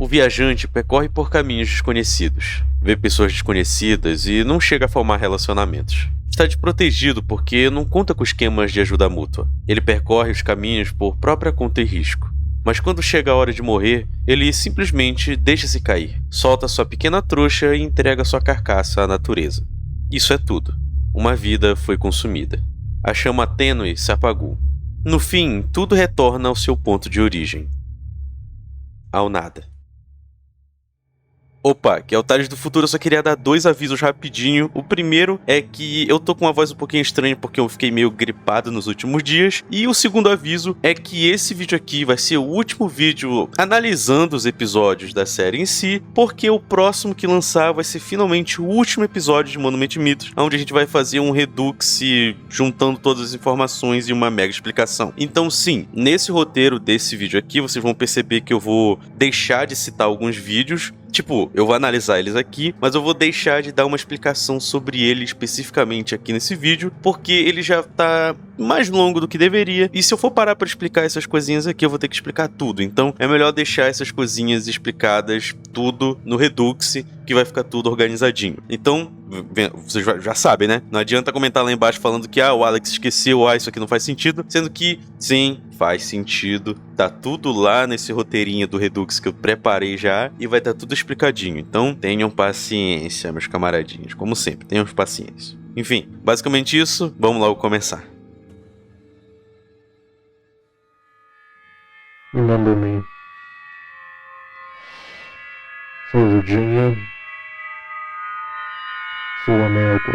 O viajante percorre por caminhos desconhecidos, vê pessoas desconhecidas e não chega a formar relacionamentos. Está desprotegido porque não conta com esquemas de ajuda mútua. Ele percorre os caminhos por própria conta e risco. Mas quando chega a hora de morrer, ele simplesmente deixa-se cair, solta sua pequena trouxa e entrega sua carcaça à natureza. Isso é tudo. Uma vida foi consumida. A chama tênue se apagou. No fim, tudo retorna ao seu ponto de origem. Ao nada. Opa, que é o Thales do Futuro, eu só queria dar 2 avisos rapidinho. O primeiro é que eu tô com uma voz um pouquinho estranha porque eu fiquei meio gripado nos últimos dias. E o segundo aviso é que esse vídeo aqui vai ser o último vídeo analisando os episódios da série em si, porque o próximo que lançar vai ser finalmente o último episódio de Monument Mitos, onde a gente vai fazer um redux juntando todas as informações e uma mega explicação. Então sim, nesse roteiro desse vídeo aqui, vocês vão perceber que eu vou deixar de citar alguns vídeos. Tipo, eu vou analisar eles aqui, mas eu vou deixar de dar uma explicação sobre ele especificamente aqui nesse vídeo, porque ele já tá mais longo do que deveria, e se eu for parar para explicar essas coisinhas aqui, eu vou ter que explicar tudo. Então, é melhor deixar essas coisinhas explicadas tudo no Redux, que vai ficar tudo organizadinho. Então, vocês já sabem, né? Não adianta comentar lá embaixo falando que o Alex esqueceu, isso aqui não faz sentido, sendo que, sim, faz sentido. Tá tudo lá nesse roteirinho do Redux que eu preparei já, e vai estar tudo explicadinho. Então, tenham paciência, meus camaradinhos. Como sempre, tenham paciência. Enfim, basicamente isso. Vamos logo começar. Remember me. For Virginia. For America.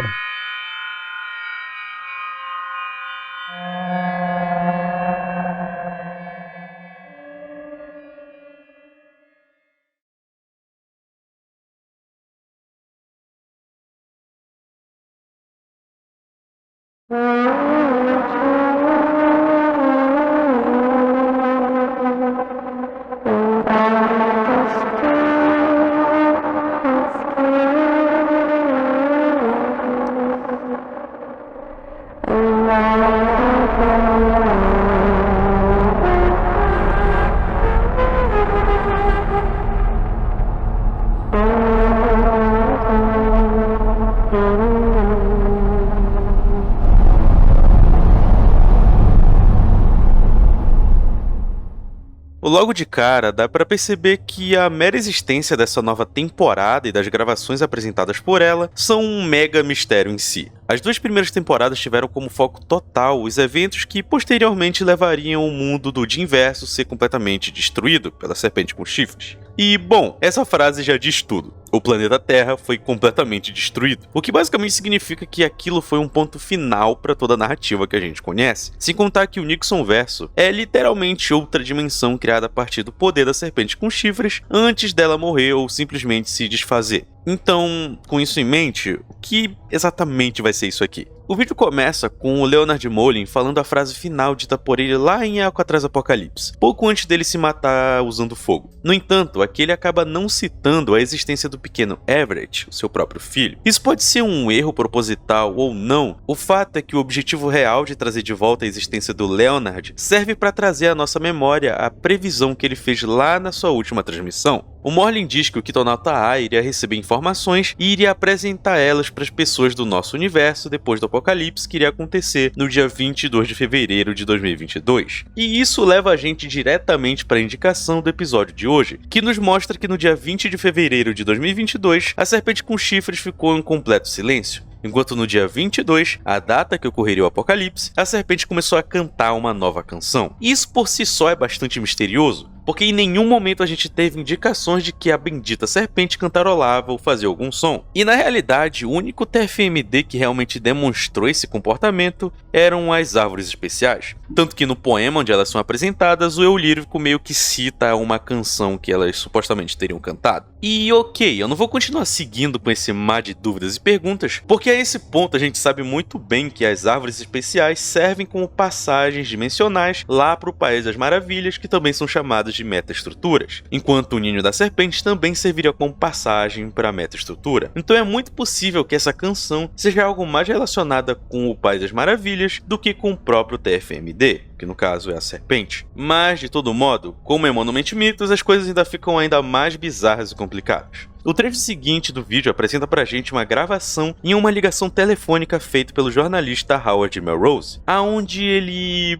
Logo de cara, dá pra perceber que a mera existência dessa nova temporada e das gravações apresentadas por ela são um mega mistério em si. As 2 primeiras temporadas tiveram como foco total os eventos que posteriormente levariam o mundo do Jimverso a ser completamente destruído pela Serpente com Chifres. E, bom, essa frase já diz tudo. O planeta Terra foi completamente destruído, o que basicamente significa que aquilo foi um ponto final para toda a narrativa que a gente conhece, sem contar que o Nixon Verso é literalmente outra dimensão criada a partir do poder da Serpente com Chifres antes dela morrer ou simplesmente se desfazer. Então, com isso em mente, o que exatamente vai ser isso aqui? O vídeo começa com o Leonard Moulin falando a frase final dita por ele lá em Alcatraz Apocalipse, pouco antes dele se matar usando fogo. No entanto, aqui ele acaba não citando a existência do pequeno Everett, o seu próprio filho. Isso pode ser um erro proposital ou não, o fato é que o objetivo real de trazer de volta a existência do Leonard serve para trazer à nossa memória a previsão que ele fez lá na sua última transmissão. O Morlin diz que o Kitonauta A iria receber informações e iria apresentar elas para as pessoas do nosso universo depois do apocalipse que iria acontecer no dia 22 de fevereiro de 2022. E isso leva a gente diretamente para a indicação do episódio de hoje, que nos mostra que no dia 20 de fevereiro de 2022, a Serpente com Chifres ficou em completo silêncio. Enquanto no dia 22, a data que ocorreria o apocalipse, a Serpente começou a cantar uma nova canção. Isso por si só é bastante misterioso, porque em nenhum momento a gente teve indicações de que a bendita serpente cantarolava ou fazia algum som. E na realidade, o único TFMD que realmente demonstrou esse comportamento eram as árvores especiais. Tanto que no poema onde elas são apresentadas, o eu lírico meio que cita uma canção que elas supostamente teriam cantado. E ok, eu não vou continuar seguindo com esse mar de dúvidas e perguntas, porque a Até esse ponto a gente sabe muito bem que as árvores especiais servem como passagens dimensionais lá para o País das Maravilhas, que também são chamadas de metaestruturas, enquanto o Ninho da Serpente também serviria como passagem para a metaestrutura. Então é muito possível que essa canção seja algo mais relacionada com o País das Maravilhas do que com o próprio TFMD, que no caso é a serpente. Mas, de todo modo, como é Monument Mythos, as coisas ainda ficam ainda mais bizarras e complicadas. O trecho seguinte do vídeo apresenta pra gente uma gravação em uma ligação telefônica feita pelo jornalista Howard Melrose, aonde ele,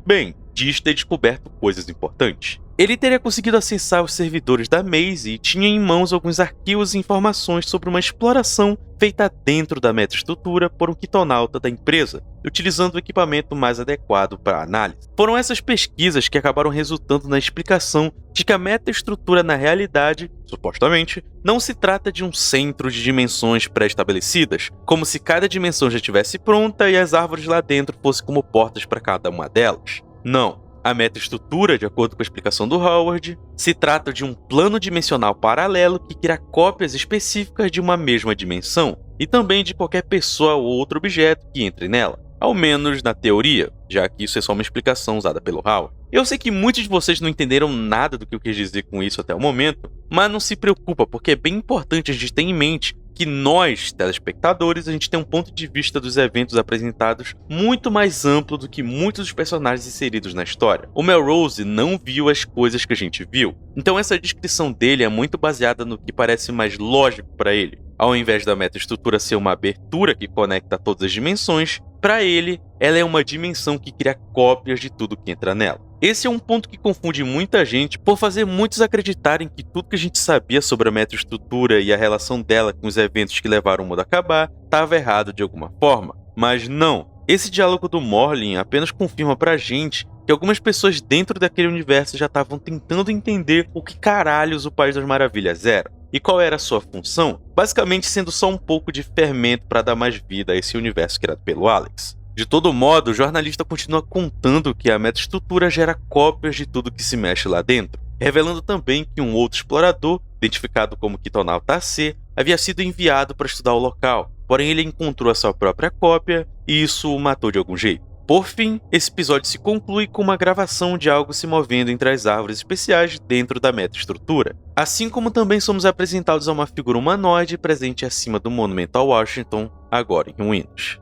diz ter descoberto coisas importantes. Ele teria conseguido acessar os servidores da Maze e tinha em mãos alguns arquivos e informações sobre uma exploração feita dentro da metaestrutura por um quitonauta da empresa, utilizando o equipamento mais adequado para a análise. Foram essas pesquisas que acabaram resultando na explicação de que a metaestrutura na realidade, supostamente, não se trata de um centro de dimensões pré-estabelecidas, como se cada dimensão já estivesse pronta e as árvores lá dentro fossem como portas para cada uma delas. Não. A metaestrutura, de acordo com a explicação do Howard, se trata de um plano dimensional paralelo que cria cópias específicas de uma mesma dimensão, e também de qualquer pessoa ou outro objeto que entre nela, ao menos na teoria, já que isso é só uma explicação usada pelo Howard. Eu sei que muitos de vocês não entenderam nada do que eu quis dizer com isso até o momento, mas não se preocupa, porque é bem importante a gente ter em mente que nós, telespectadores, a gente tem um ponto de vista dos eventos apresentados muito mais amplo do que muitos dos personagens inseridos na história. O Melrose não viu as coisas que a gente viu, então essa descrição dele é muito baseada no que parece mais lógico para ele. Ao invés da metaestrutura ser uma abertura que conecta todas as dimensões, para ele, ela é uma dimensão que cria cópias de tudo que entra nela. Esse é um ponto que confunde muita gente por fazer muitos acreditarem que tudo que a gente sabia sobre a metaestrutura e a relação dela com os eventos que levaram o mundo a acabar estava errado de alguma forma. Mas não. Esse diálogo do Morlin apenas confirma pra gente que algumas pessoas dentro daquele universo já estavam tentando entender o que caralhos o País das Maravilhas era. E qual era a sua função? Basicamente sendo só um pouco de fermento para dar mais vida a esse universo criado pelo Alex. De todo modo, o jornalista continua contando que a metaestrutura gera cópias de tudo que se mexe lá dentro, revelando também que um outro explorador, identificado como Quitonauta C, havia sido enviado para estudar o local, porém ele encontrou a sua própria cópia e isso o matou de algum jeito. Por fim, esse episódio se conclui com uma gravação de algo se movendo entre as árvores especiais dentro da metaestrutura. Assim como também somos apresentados a uma figura humanoide presente acima do Monumental Washington, agora em ruínas.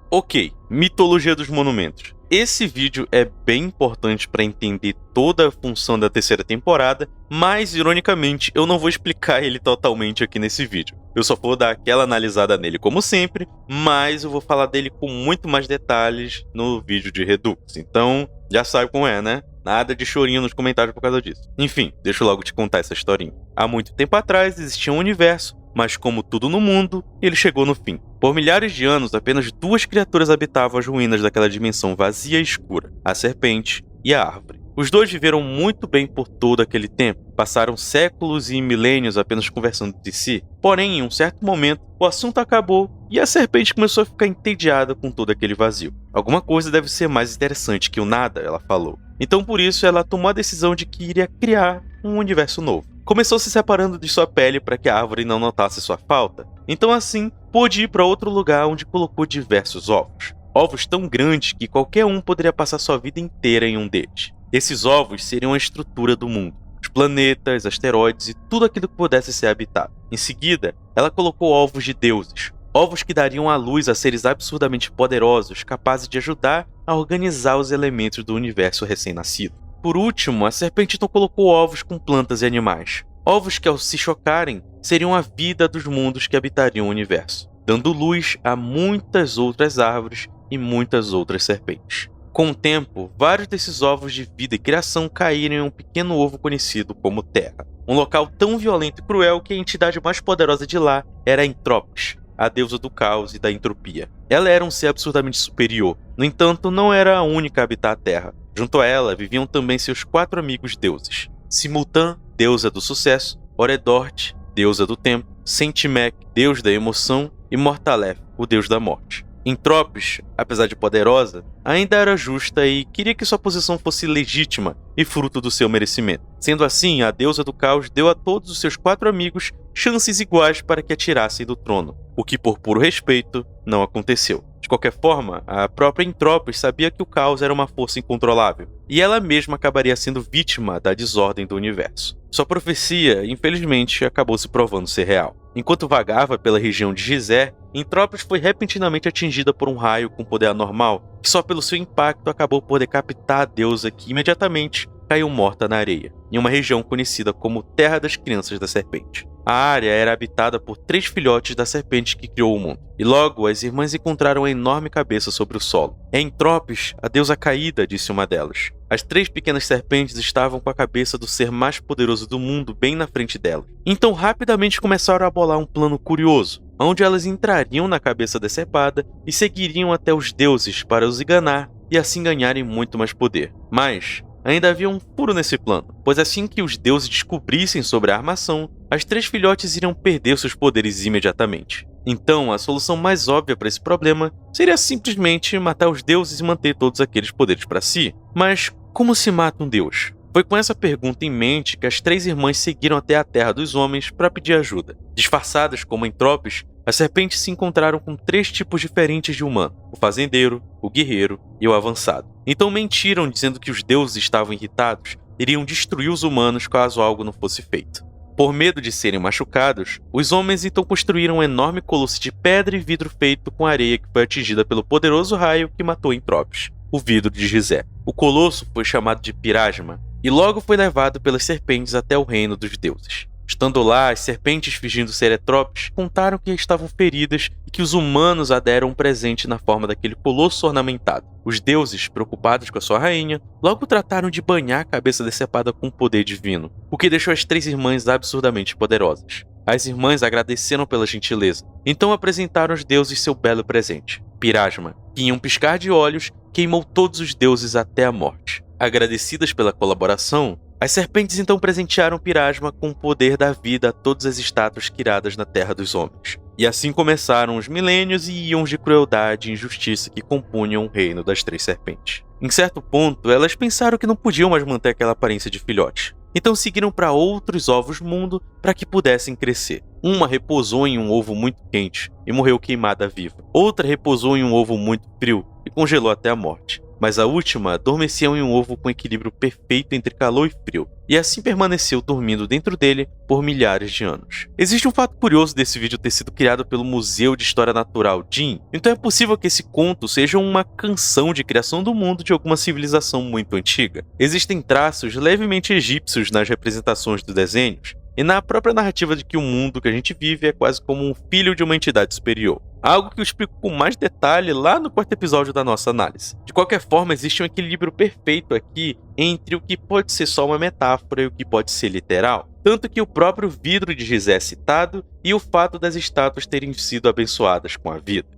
Ok, mitologia dos monumentos. Esse vídeo é bem importante para entender toda a função da terceira temporada, mas, ironicamente, eu não vou explicar ele totalmente aqui nesse vídeo. Eu só vou dar aquela analisada nele como sempre, mas eu vou falar dele com muito mais detalhes no vídeo de Redux. Então, já sabe como é, né? Nada de chorinho nos comentários por causa disso. Enfim, deixa eu logo te contar essa historinha. Há muito tempo atrás existia um universo, mas como tudo no mundo, ele chegou no fim. Por milhares de anos, apenas duas criaturas habitavam as ruínas daquela dimensão vazia e escura, a serpente e a árvore. Os dois viveram muito bem por todo aquele tempo, passaram séculos e milênios apenas conversando entre si, porém, em um certo momento, o assunto acabou e a serpente começou a ficar entediada com todo aquele vazio. Alguma coisa deve ser mais interessante que o nada, ela falou. Então por isso ela tomou a decisão de que iria criar um universo novo. Começou se separando de sua pele para que a árvore não notasse sua falta. Então assim, pôde ir para outro lugar onde colocou diversos ovos. Ovos tão grandes que qualquer um poderia passar sua vida inteira em um deles. Esses ovos seriam a estrutura do mundo. Os planetas, asteroides e tudo aquilo que pudesse ser habitado. Em seguida, ela colocou ovos de deuses. Ovos que dariam à luz a seres absurdamente poderosos, capazes de ajudar a organizar os elementos do universo recém-nascido. Por último, a serpente então colocou ovos com plantas e animais. Ovos que, ao se chocarem, seriam a vida dos mundos que habitariam o universo, dando luz a muitas outras árvores e muitas outras serpentes. Com o tempo, vários desses ovos de vida e criação caíram em um pequeno ovo conhecido como Terra. Um local tão violento e cruel que a entidade mais poderosa de lá era a Entropis, a deusa do caos e da entropia. Ela era um ser absurdamente superior, no entanto, não era a única a habitar a Terra. Junto a ela viviam também seus 4 amigos deuses. Simultan, deusa do sucesso, Oredort, deusa do tempo, Centimac, deus da emoção, e Mortaleth, o deus da morte. Entropis, apesar de poderosa, ainda era justa e queria que sua posição fosse legítima e fruto do seu merecimento. Sendo assim, a deusa do caos deu a todos os seus 4 amigos chances iguais para que a tirassem do trono, o que por puro respeito não aconteceu. De qualquer forma, a própria Entropis sabia que o caos era uma força incontrolável, e ela mesma acabaria sendo vítima da desordem do universo. Sua profecia, infelizmente, acabou se provando ser real. Enquanto vagava pela região de Gizé, Entropis foi repentinamente atingida por um raio com poder anormal, que só pelo seu impacto acabou por decapitar a deusa, que imediatamente caiu morta na areia, em uma região conhecida como Terra das Crianças da Serpente. A área era habitada por 3 filhotes da serpente que criou o mundo, e logo as irmãs encontraram a enorme cabeça sobre o solo. É Entropis, a deusa caída, disse uma delas. As 3 pequenas serpentes estavam com a cabeça do ser mais poderoso do mundo bem na frente delas. Então rapidamente começaram a bolar um plano curioso, onde elas entrariam na cabeça decepada e seguiriam até os deuses para os enganar e assim ganharem muito mais poder. Mas ainda havia um furo nesse plano, pois assim que os deuses descobrissem sobre a armação, as 3 filhotes iriam perder seus poderes imediatamente. Então, a solução mais óbvia para esse problema seria simplesmente matar os deuses e manter todos aqueles poderes para si. Mas como se mata um deus? Foi com essa pergunta em mente que as 3 irmãs seguiram até a Terra dos Homens para pedir ajuda. Disfarçadas como Entropis, as serpentes se encontraram com 3 tipos diferentes de humano: o fazendeiro, o guerreiro e o avançado. Então mentiram dizendo que os deuses estavam irritados, iriam destruir os humanos caso algo não fosse feito. Por medo de serem machucados, os homens então construíram um enorme colosso de pedra e vidro feito com areia que foi atingida pelo poderoso raio que matou Entropis, o vidro de Gizé. O colosso foi chamado de Pirasma e logo foi levado pelas serpentes até o reino dos deuses. Estando lá, as serpentes, fingindo ser Entropis, contaram que estavam feridas e que os humanos a deram um presente na forma daquele colosso ornamentado. Os deuses, preocupados com a sua rainha, logo trataram de banhar a cabeça decepada com poder divino, o que deixou as 3 irmãs absurdamente poderosas. As irmãs agradeceram pela gentileza, então apresentaram aos deuses seu belo presente, Pirasma, que em um piscar de olhos queimou todos os deuses até a morte. Agradecidas pela colaboração, as serpentes então presentearam Pirasma com o poder da vida a todas as estátuas criadas na Terra dos Homens. E assim começaram os milênios e íons de crueldade e injustiça que compunham o reino das 3 serpentes. Em certo ponto, elas pensaram que não podiam mais manter aquela aparência de filhote. Então seguiram para outros ovos mundo para que pudessem crescer. Uma repousou em um ovo muito quente e morreu queimada viva. Outra repousou em um ovo muito frio e congelou até a morte. Mas a última adormeceu em um ovo com equilíbrio perfeito entre calor e frio, e assim permaneceu dormindo dentro dele por milhares de anos. Existe um fato curioso desse vídeo ter sido criado pelo Museu de História Natural Jin, então é possível que esse conto seja uma canção de criação do mundo de alguma civilização muito antiga. Existem traços levemente egípcios nas representações dos desenhos, e na própria narrativa de que o mundo que a gente vive é quase como um filho de uma entidade superior. Algo que eu explico com mais detalhe lá no 4º episódio da nossa análise. De qualquer forma, existe um equilíbrio perfeito aqui entre o que pode ser só uma metáfora e o que pode ser literal. Tanto que o próprio vidro de Gizé é citado e o fato das estátuas terem sido abençoadas com a vida.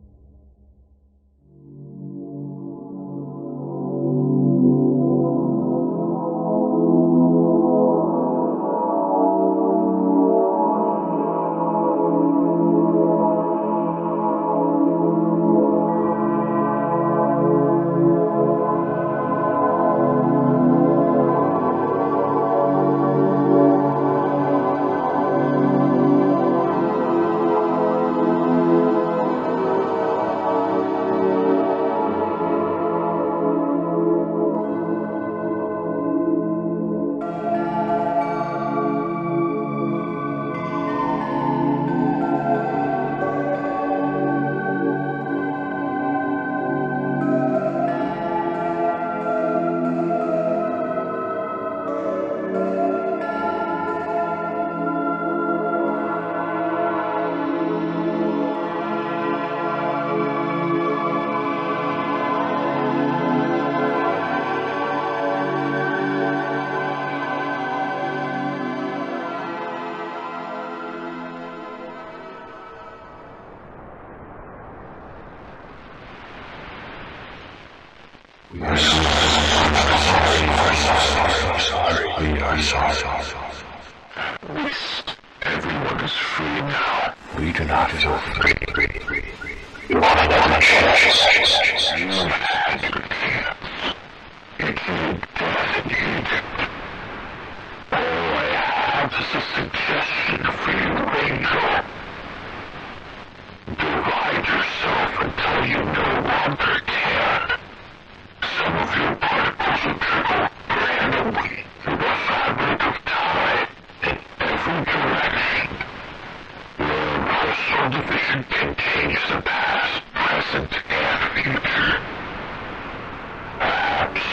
We are sorry. We are sorry. Everyone is free now. We do not feel free. You are another chance. You have had your chance. Infinite death in Egypt. All I have is a suggestion for you, Angel. Divide yourself until you no longer can. Some of your particles will trickle randomly through the fabric of time in every direction. Learn how Soul Division contains the past, present, and future. Perhaps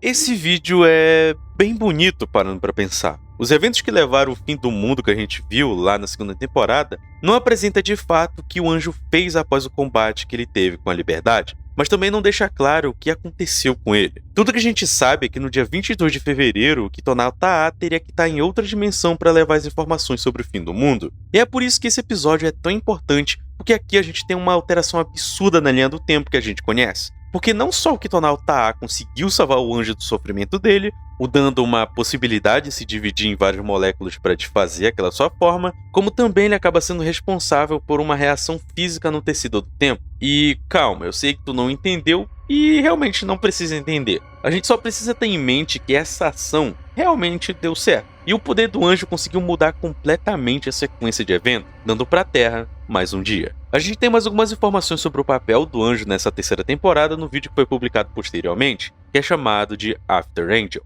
Esse vídeo é bem bonito parando pra pensar. Os eventos que levaram o fim do mundo que a gente viu lá na segunda temporada não apresenta de fato o que o anjo fez após o combate que ele teve com a Liberdade, mas também não deixa claro o que aconteceu com ele. Tudo que a gente sabe é que no dia 22 de fevereiro, o Kitona Taa teria que estar em outra dimensão para levar as informações sobre o fim do mundo. E é por isso que esse episódio é tão importante, porque aqui a gente tem uma alteração absurda na linha do tempo que a gente conhece. Porque não só o Kitona Taa conseguiu salvar o anjo do sofrimento dele, o dando uma possibilidade de se dividir em várias moléculas para desfazer aquela sua forma, como também ele acaba sendo responsável por uma reação física no tecido do tempo. E calma, eu sei que tu não entendeu e realmente não precisa entender. A gente só precisa ter em mente que essa ação realmente deu certo. E o poder do anjo conseguiu mudar completamente a sequência de eventos, dando para a Terra mais um dia. A gente tem mais algumas informações sobre o papel do anjo nessa terceira temporada no vídeo que foi publicado posteriormente, que é chamado de After Angel.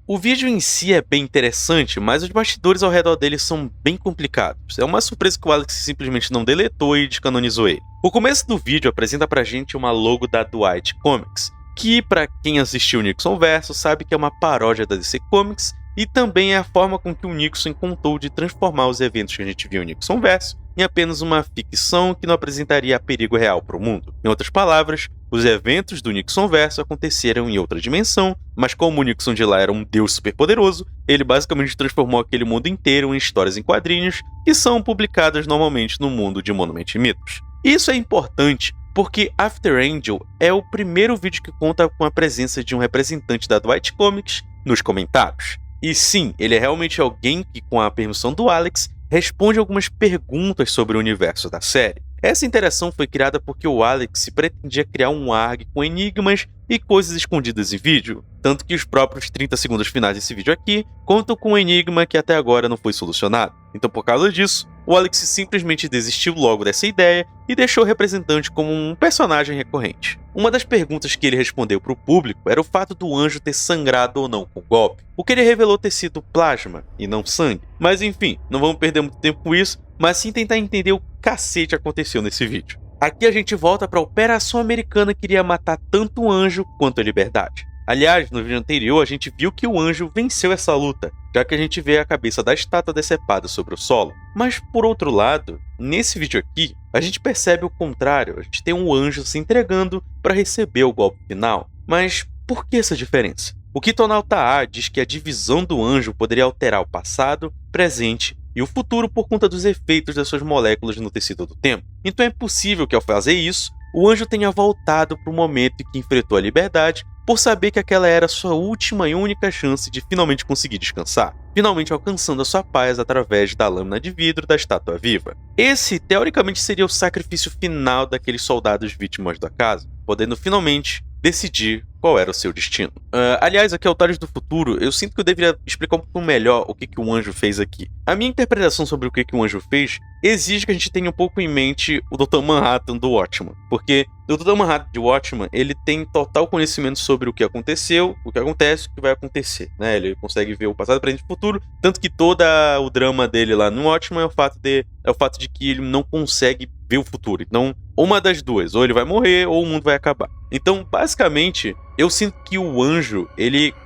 O vídeo em si é bem interessante, mas os bastidores ao redor dele são bem complicados. É uma surpresa que o Alex simplesmente não deletou e descanonizou ele. O começo do vídeo apresenta pra gente uma logo da Dwight Comics, que pra quem assistiu o Nixon Verso sabe que é uma paródia da DC Comics, e também é a forma com que o Nixon encontrou de transformar os eventos que a gente viu no Nixon Verso em apenas uma ficção que não apresentaria perigo real para o mundo. Em outras palavras, os eventos do Nixon Verso aconteceram em outra dimensão, mas como o Nixon de lá era um deus superpoderoso, ele basicamente transformou aquele mundo inteiro em histórias em quadrinhos que são publicadas normalmente no mundo de Monument Mythos. Isso é importante porque After Angel é o primeiro vídeo que conta com a presença de um representante da Dwight Comics nos comentários. E sim, ele é realmente alguém que, com a permissão do Alex, responde algumas perguntas sobre o universo da série. Essa interação foi criada porque o Alex pretendia criar um ARG com enigmas e coisas escondidas em vídeo, tanto que os próprios 30 segundos finais desse vídeo aqui contam com um enigma que até agora não foi solucionado. Então, por causa disso, o Alex simplesmente desistiu logo dessa ideia e deixou o representante como um personagem recorrente. Uma das perguntas que ele respondeu para o público era o fato do anjo ter sangrado ou não com o golpe, o que ele revelou ter sido plasma e não sangue. Mas enfim, não vamos perder muito tempo com isso, mas sim tentar entender o cacete que aconteceu nesse vídeo. Aqui a gente volta para a Operação Americana que iria matar tanto o anjo quanto a Liberdade. Aliás, no vídeo anterior a gente viu que o anjo venceu essa luta, já que a gente vê a cabeça da estátua decepada sobre o solo. Mas por outro lado, nesse vídeo aqui, a gente percebe o contrário, a gente tem um anjo se entregando para receber o golpe final. Mas por que essa diferença? O Kitonauta A diz que a divisão do anjo poderia alterar o passado, presente e o futuro por conta dos efeitos das suas moléculas no tecido do tempo. Então é possível que ao fazer isso, o anjo tenha voltado para o momento em que enfrentou a Liberdade, por saber que aquela era a sua última e única chance de finalmente conseguir descansar, finalmente alcançando a sua paz através da lâmina de vidro da estátua viva. Esse, teoricamente, seria o sacrifício final daqueles soldados vítimas da casa, podendo finalmente decidir qual era o seu destino. Aliás, aqui é o Thales do Futuro, eu sinto que eu deveria explicar um pouco melhor o que o anjo fez aqui. A minha interpretação sobre o que o anjo fez exige que a gente tenha um pouco em mente o Dr. Manhattan do Watchmen, porque o Dr. Manhattan de Watchmen, ele tem total conhecimento sobre o que aconteceu, o que acontece, o que vai acontecer, né? Ele consegue ver o passado, presente e o futuro, tanto que todo o drama dele lá no Watchmen é o fato de que ele não consegue ver o futuro. Então, uma das duas, ou ele vai morrer ou o mundo vai acabar. Então, basicamente, eu sinto que o anjo,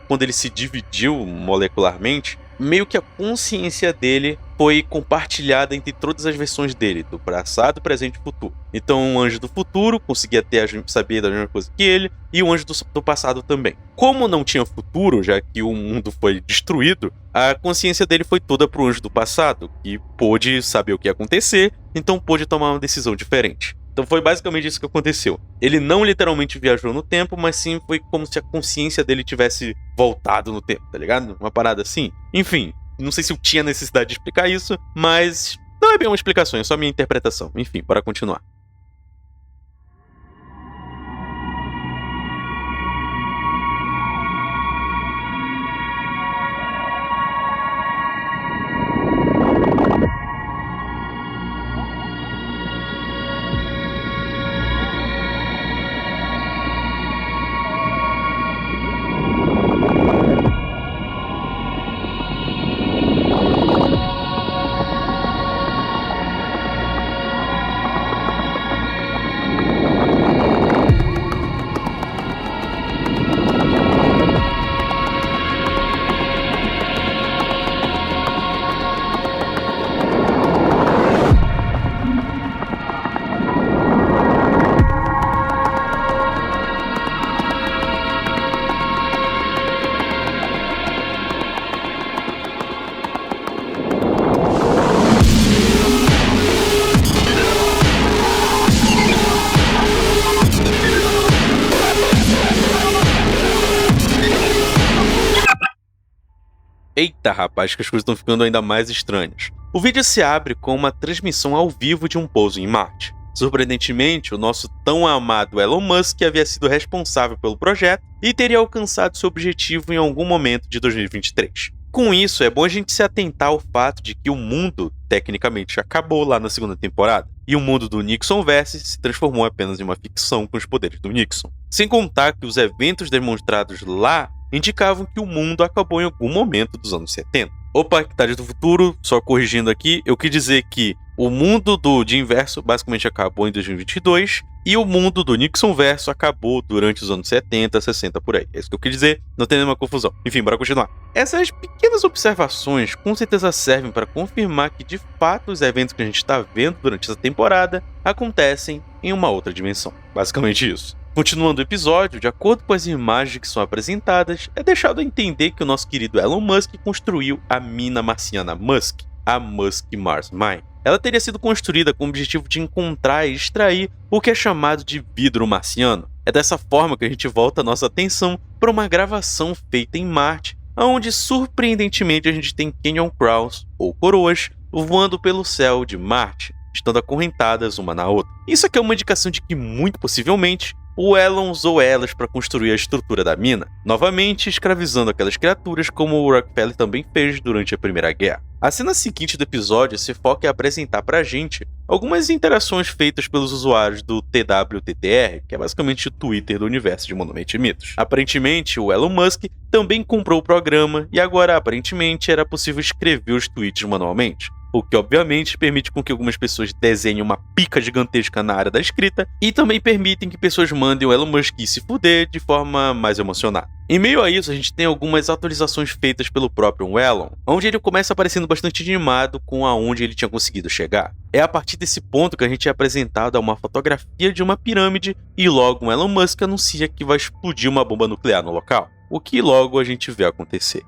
quando ele se dividiu molecularmente, meio que a consciência dele foi compartilhada entre todas as versões dele, do passado, presente e futuro. Então o anjo do futuro conseguia saber da mesma coisa que ele, e o anjo do passado também. Como não tinha futuro, já que o mundo foi destruído, a consciência dele foi toda pro anjo do passado, que pôde saber o que ia acontecer, então pôde tomar uma decisão diferente. Então foi basicamente isso que aconteceu. Ele não literalmente viajou no tempo, mas sim foi como se a consciência dele tivesse voltado no tempo, tá ligado? Uma parada assim. Enfim, não sei se eu tinha necessidade de explicar isso, mas não é bem uma explicação, é só minha interpretação. Enfim, bora continuar. Eita rapaz, que as coisas estão ficando ainda mais estranhas. O vídeo se abre com uma transmissão ao vivo de um pouso em Marte. Surpreendentemente, o nosso tão amado Elon Musk havia sido responsável pelo projeto e teria alcançado seu objetivo em algum momento de 2023. Com isso, é bom a gente se atentar ao fato de que o mundo, tecnicamente, acabou lá na segunda temporada, e o mundo do Nixonverse se transformou apenas em uma ficção com os poderes do Nixon. Sem contar que os eventos demonstrados lá indicavam que o mundo acabou em algum momento dos anos 70. Opa, que Thales do Futuro, só corrigindo aqui, eu quis dizer que o mundo do Jim Verso basicamente acabou em 2022 e o mundo do Nixon Verso acabou durante os anos 70, 60 por aí. É isso que eu quis dizer, não tem nenhuma confusão. Enfim, bora continuar. Essas pequenas observações com certeza servem para confirmar que de fato os eventos que a gente está vendo durante essa temporada acontecem em uma outra dimensão. Basicamente isso. Continuando o episódio, de acordo com as imagens que são apresentadas, é deixado a entender que o nosso querido Elon Musk construiu a mina marciana Musk, a Musk Mars Mine. Ela teria sido construída com o objetivo de encontrar e extrair o que é chamado de vidro marciano. É dessa forma que a gente volta a nossa atenção para uma gravação feita em Marte, onde surpreendentemente a gente tem Canyon Crows, ou coroas, voando pelo céu de Marte, estando acorrentadas uma na outra. Isso aqui é uma indicação de que, muito possivelmente, o Elon usou elas para construir a estrutura da mina, novamente escravizando aquelas criaturas como o Rockefeller também fez durante a Primeira Guerra. A cena seguinte do episódio se foca em apresentar pra gente algumas interações feitas pelos usuários do TWTTR, que é basicamente o Twitter do universo de Monument e Mitos. Aparentemente, o Elon Musk também comprou o programa e agora, aparentemente, era possível escrever os tweets manualmente, o que obviamente permite com que algumas pessoas desenhem uma pica gigantesca na área da escrita e também permitem que pessoas mandem o Elon Musk se fuder de forma mais emocionada. Em meio a isso, a gente tem algumas atualizações feitas pelo próprio Elon, onde ele começa aparecendo bastante animado com aonde ele tinha conseguido chegar. É a partir desse ponto que a gente é apresentado a uma fotografia de uma pirâmide e logo o Elon Musk anuncia que vai explodir uma bomba nuclear no local, o que logo a gente vê acontecer.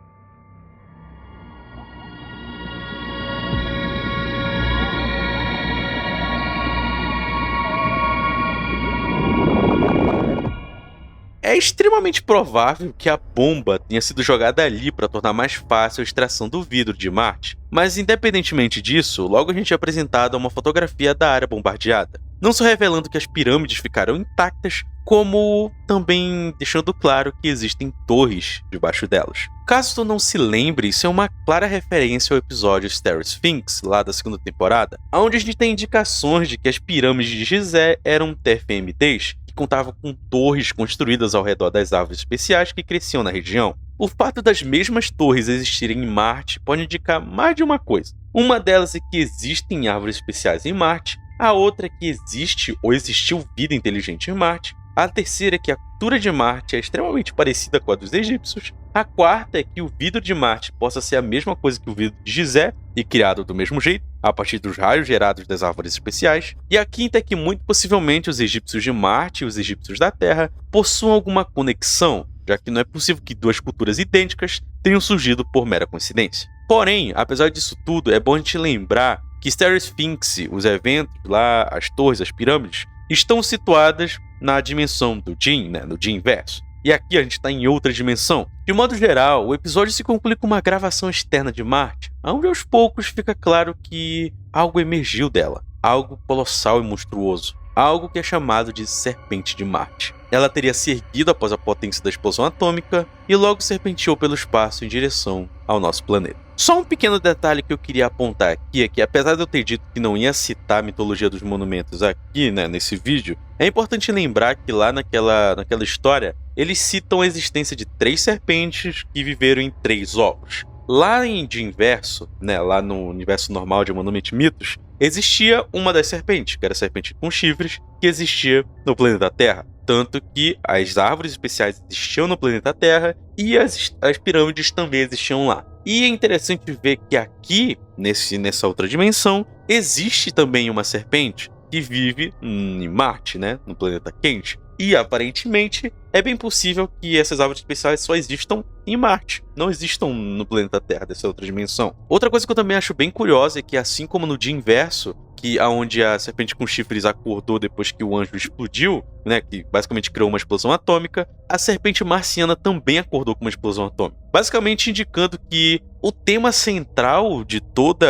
É extremamente provável que a bomba tenha sido jogada ali para tornar mais fácil a extração do vidro de Marte, mas independentemente disso, logo a gente é apresentado a uma fotografia da área bombardeada, não só revelando que as pirâmides ficaram intactas, como também deixando claro que existem torres debaixo delas. Caso tu não se lembre, isso é uma clara referência ao episódio Stereo Sphinx, lá da segunda temporada, onde a gente tem indicações de que as pirâmides de Gizé eram TFMDs, que contavam com torres construídas ao redor das árvores especiais que cresciam na região. O fato das mesmas torres existirem em Marte pode indicar mais de uma coisa. Uma delas é que existem árvores especiais em Marte, a outra é que existe ou existiu vida inteligente em Marte, a terceira é que a cultura de Marte é extremamente parecida com a dos egípcios, a quarta é que o vidro de Marte possa ser a mesma coisa que o vidro de Gizé e criado do mesmo jeito, a partir dos raios gerados das árvores especiais, e a quinta é que muito possivelmente os egípcios de Marte e os egípcios da Terra possuam alguma conexão, já que não é possível que duas culturas idênticas tenham surgido por mera coincidência. Porém, apesar disso tudo, é bom a gente lembrar que Stereo Sphinx, os eventos lá, as torres, as pirâmides, estão situadas na dimensão do Jin, no Jin Verso. E aqui a gente está em outra dimensão. De modo geral, o episódio se conclui com uma gravação externa de Marte, onde aos poucos fica claro que algo emergiu dela, algo colossal e monstruoso, algo que é chamado de Serpente de Marte. Ela teria se erguido após a potência da explosão atômica e logo serpenteou pelo espaço em direção ao nosso planeta. Só um pequeno detalhe que eu queria apontar aqui é que, apesar de eu ter dito que não ia citar a mitologia dos monumentos aqui, nesse vídeo, é importante lembrar que lá naquela história, eles citam a existência de 3 serpentes que viveram em 3 ovos. Lá em Dinverso, lá no universo normal de Monument Mitos, existia uma das serpentes, que era a serpente com chifres, que existia no planeta Terra. Tanto que as árvores especiais existiam no planeta Terra e as pirâmides também existiam lá. E é interessante ver que aqui, nessa outra dimensão, existe também uma serpente que vive em Marte, no planeta quente. E aparentemente é bem possível que essas árvores especiais só existam em Marte, não existam no planeta Terra, dessa outra dimensão. Outra coisa que eu também acho bem curiosa é que, assim como no Dia Inverso, onde a serpente com chifres acordou depois que o anjo explodiu, que basicamente criou uma explosão atômica, a serpente marciana também acordou com uma explosão atômica. Basicamente indicando que o tema central de todos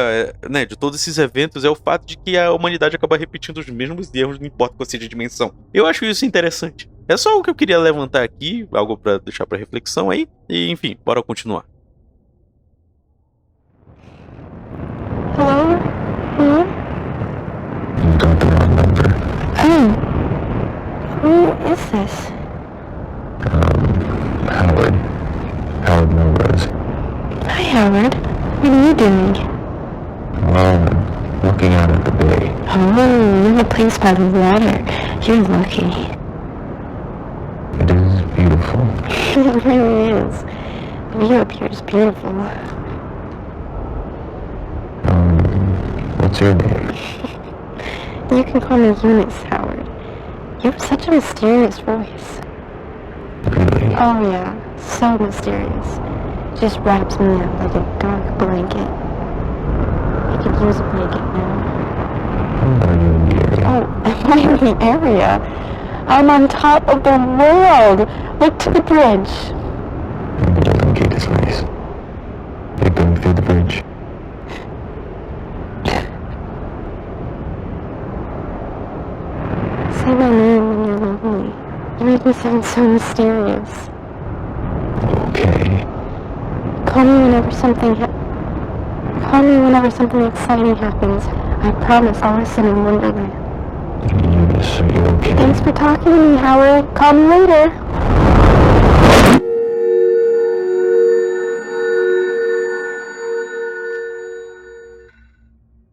esses eventos é o fato de que a humanidade acaba repetindo os mesmos erros, não importa qual seja a dimensão. Eu acho isso interessante. É só o que eu queria levantar aqui, algo para deixar para reflexão aí, e enfim, bora continuar. Hello? Hello? You got the wrong number. Oh. Who is this? Howard. Howard Melrose. Hi, Howard. What are you doing? Well, I'm looking out at the bay. Oh, you have a place by the water. You're lucky. It is beautiful. It really is. The view up here is beautiful. What's your name? You can call me Eunice, Howard. You have such a mysterious voice. Really? Oh yeah, so mysterious. Just wraps me up like a dark blanket. I could use a blanket now. Are you in the area? Oh, I'm in the area. I'm on top of the world. Look to the bridge. The Golden Gate is nice. You're going through the bridge. Say my name when you're lonely. make me sound so mysterious. Okay. Call me whenever something exciting happens. I promise I'll listen in Wonderland. Eunice, are you okay? Thanks for talking to me, Howard. Call me later.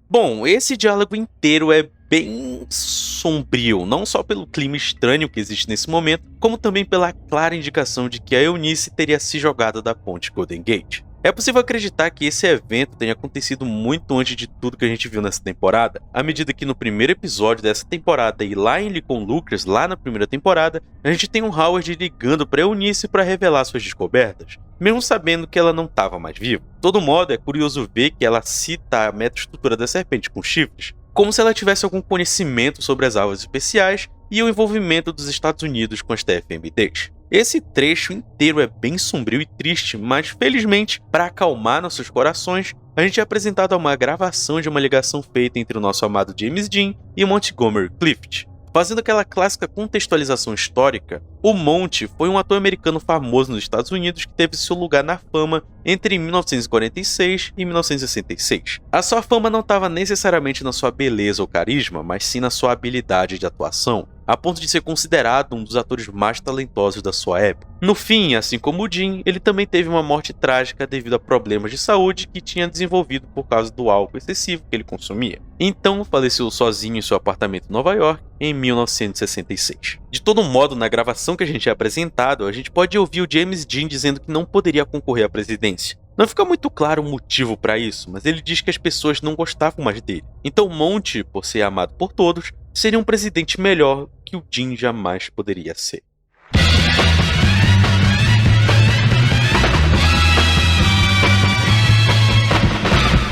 Bom, esse diálogo inteiro é bem sombrio, não só pelo clima estranho que existe nesse momento, como também pela clara indicação de que a Eunice teria se jogado da ponte Golden Gate. É possível acreditar que esse evento tenha acontecido muito antes de tudo que a gente viu nessa temporada, à medida que no primeiro episódio dessa temporada e lá em Lincoln Lucas, lá na primeira temporada, a gente tem um Howard ligando para Eunice para revelar suas descobertas, mesmo sabendo que ela não estava mais viva. De todo modo, é curioso ver que ela cita a metaestrutura da serpente com chifres, como se ela tivesse algum conhecimento sobre as alvas especiais e o envolvimento dos Estados Unidos com as TFMDs. Esse trecho inteiro é bem sombrio e triste, mas felizmente, para acalmar nossos corações, a gente é apresentado a uma gravação de uma ligação feita entre o nosso amado James Dean e Montgomery Clift. Fazendo aquela clássica contextualização histórica, o Monty foi um ator americano famoso nos Estados Unidos que teve seu lugar na fama entre 1946 e 1966. A sua fama não estava necessariamente na sua beleza ou carisma, mas sim na sua habilidade de atuação, a ponto de ser considerado um dos atores mais talentosos da sua época. No fim, assim como o Dean, ele também teve uma morte trágica devido a problemas de saúde que tinha desenvolvido por causa do álcool excessivo que ele consumia. Então, faleceu sozinho em seu apartamento em Nova York em 1966. De todo modo, na gravação que a gente é apresentado, a gente pode ouvir o James Dean dizendo que não poderia concorrer à presidência. Não fica muito claro o motivo para isso, mas ele diz que as pessoas não gostavam mais dele. Então Monty, por ser amado por todos, seria um presidente melhor que o Dean jamais poderia ser.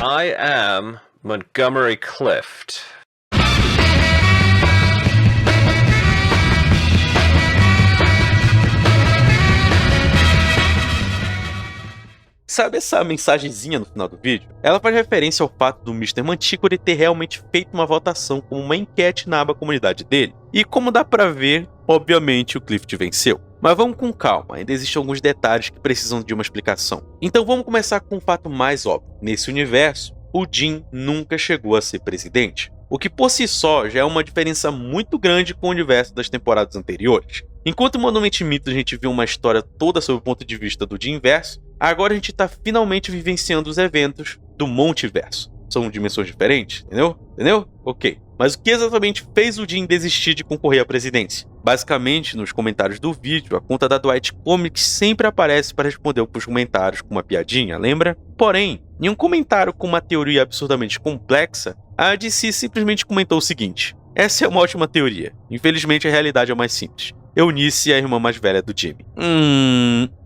I am Montgomery Clift. Sabe essa mensagenzinha no final do vídeo? Ela faz referência ao fato do Mr. Manticore ter realmente feito uma votação como uma enquete na aba comunidade dele. E como dá pra ver, obviamente o Clift venceu. Mas vamos com calma, ainda existem alguns detalhes que precisam de uma explicação. Então vamos começar com o fato mais óbvio. Nesse universo, o Dean nunca chegou a ser presidente, o que por si só já é uma diferença muito grande com o universo das temporadas anteriores. Enquanto em Monument Mito a gente viu uma história toda sob o ponto de vista do Dean verso, agora a gente está finalmente vivenciando os eventos do Montiverso. São dimensões diferentes, entendeu? Ok. Mas o que exatamente fez o Dean desistir de concorrer à presidência? Basicamente, nos comentários do vídeo, a conta da Dwight Comics sempre aparece para responder os comentários com uma piadinha, lembra? Porém, em um comentário com uma teoria absurdamente complexa, a DC simplesmente comentou o seguinte: essa é uma ótima teoria, infelizmente a realidade é mais simples. Eunice é a irmã mais velha do Jimmy.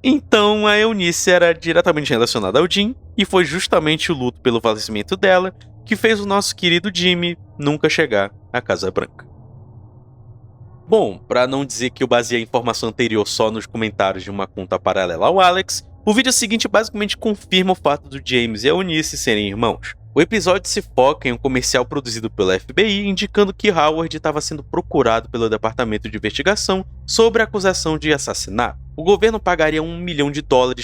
Então a Eunice era diretamente relacionada ao Dean, e foi justamente o luto pelo falecimento dela que fez o nosso querido Jimmy nunca chegar à Casa Branca. Bom, para não dizer que eu baseei a informação anterior só nos comentários de uma conta paralela ao Alex, o vídeo seguinte basicamente confirma o fato do James e a Eunice serem irmãos. O episódio se foca em um comercial produzido pelo FBI indicando que Howard estava sendo procurado pelo Departamento de Investigação sobre a acusação de assassinato. O governo pagaria $1 milhão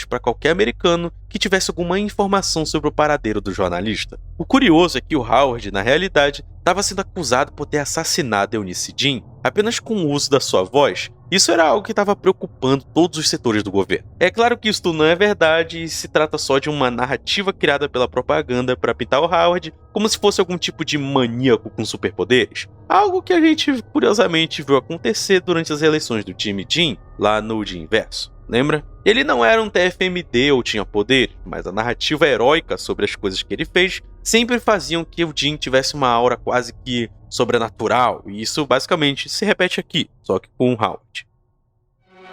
para qualquer americano que tivesse alguma informação sobre o paradeiro do jornalista. O curioso é que o Howard, na realidade, estava sendo acusado por ter assassinado Eunice Dean apenas com o uso da sua voz. Isso era algo que estava preocupando todos os setores do governo. É claro que isso não é verdade e se trata só de uma narrativa criada pela propaganda para pintar o Howard como se fosse algum tipo de maníaco com superpoderes. Algo que a gente curiosamente viu acontecer durante as eleições do Jimmy Dean, lá no Dean Verso. Lembra? Ele não era um TFMD ou tinha poder, mas a narrativa heróica sobre as coisas que ele fez sempre faziam que o Dean tivesse uma aura quase que sobrenatural, e isso basicamente se repete aqui, só que com o Howard.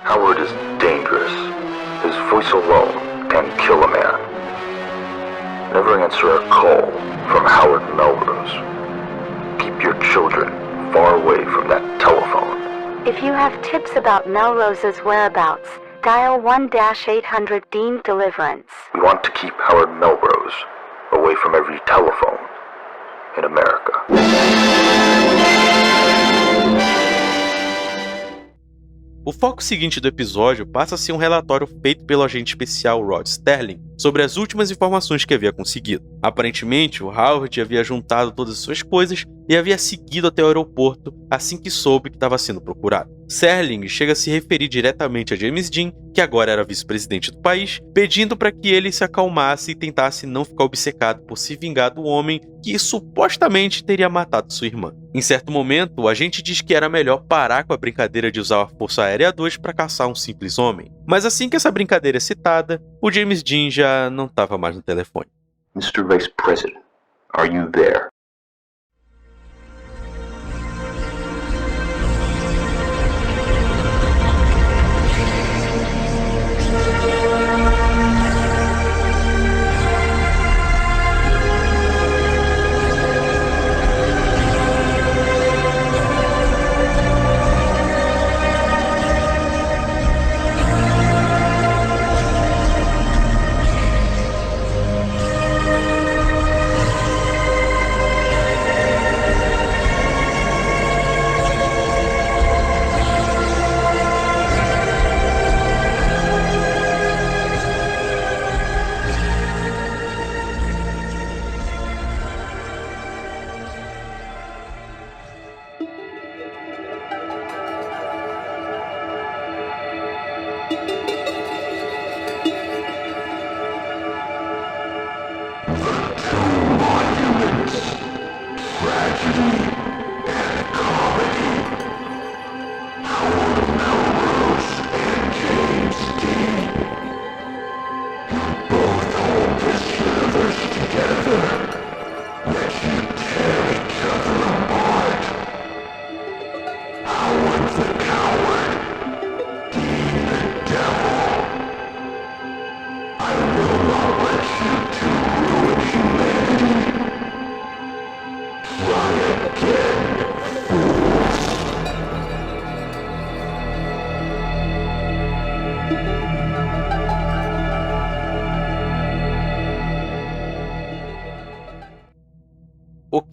Howard is dangerous. His voice alone can kill a man. Never answer a call from Howard Melrose. Keep your children far away from that telephone. If you have tips about Melrose's whereabouts, dial 1-800 Dean Deliverance. We want to keep Howard Melrose away from every telephone in America. O foco seguinte do episódio passa a ser um relatório feito pelo agente especial Rod Sterling sobre as últimas informações que havia conseguido. Aparentemente, o Howard havia juntado todas as suas coisas e havia seguido até o aeroporto assim que soube que estava sendo procurado. Sterling chega a se referir diretamente a James Dean, que agora era vice-presidente do país, pedindo para que ele se acalmasse e tentasse não ficar obcecado por se vingar do homem que supostamente teria matado sua irmã. Em certo momento, o agente diz que era melhor parar com a brincadeira de usar a Força Aérea 2 para caçar um simples homem. Mas assim que essa brincadeira é citada, o James Dean já não estava mais no telefone. Mr. Vice President, are you there?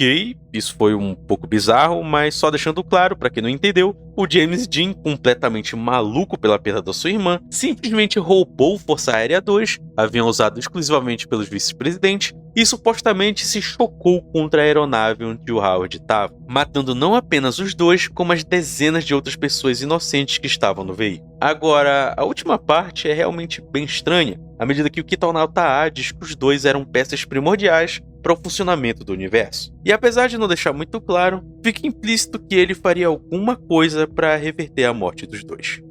Ok, isso foi um pouco bizarro, mas só deixando claro, para quem não entendeu, o James Dean, completamente maluco pela perda da sua irmã, simplesmente roubou o Força Aérea 2, avião usado exclusivamente pelos vice-presidentes, e supostamente se chocou contra a aeronave onde o Howard estava, matando não apenas os dois, como as dezenas de outras pessoas inocentes que estavam no veículo. Agora, a última parte é realmente bem estranha, à medida que o Kitonauta A diz que os dois eram peças primordiais para o funcionamento do universo. E apesar de não deixar muito claro, fica implícito que ele faria alguma coisa para reverter a morte dos dois.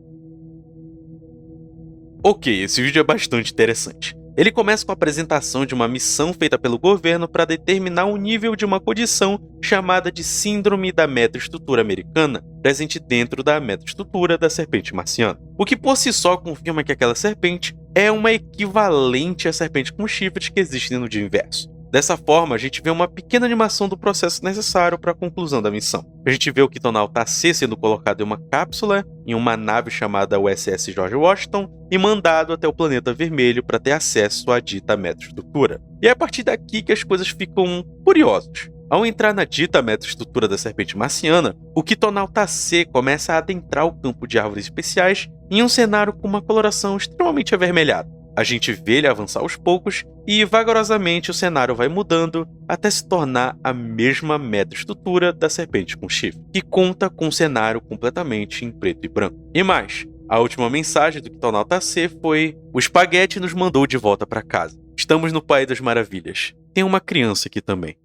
Ok, esse vídeo é bastante interessante. Ele começa com a apresentação de uma missão feita pelo governo para determinar o nível de uma condição chamada de Síndrome da Metaestrutura Americana, presente dentro da metaestrutura da serpente marciana. O que por si só confirma que aquela serpente é uma equivalente à serpente com chifres que existe no Universo. Dessa forma, a gente vê uma pequena animação do processo necessário para a conclusão da missão. A gente vê o Kitonauta C sendo colocado em uma cápsula, em uma nave chamada USS George Washington, e mandado até o planeta vermelho para ter acesso à dita metaestrutura. E é a partir daqui que as coisas ficam curiosas. Ao entrar na dita metaestrutura da serpente marciana, o Kitonauta C começa a adentrar o campo de árvores especiais em um cenário com uma coloração extremamente avermelhada. A gente vê ele avançar aos poucos e, vagarosamente, o cenário vai mudando até se tornar a mesma metaestrutura da serpente com chifre, que conta com um cenário completamente em preto e branco. E mais, a última mensagem do Kitonauta C foi: "O espaguete nos mandou de volta para casa. Estamos no País das Maravilhas. Tem uma criança aqui também."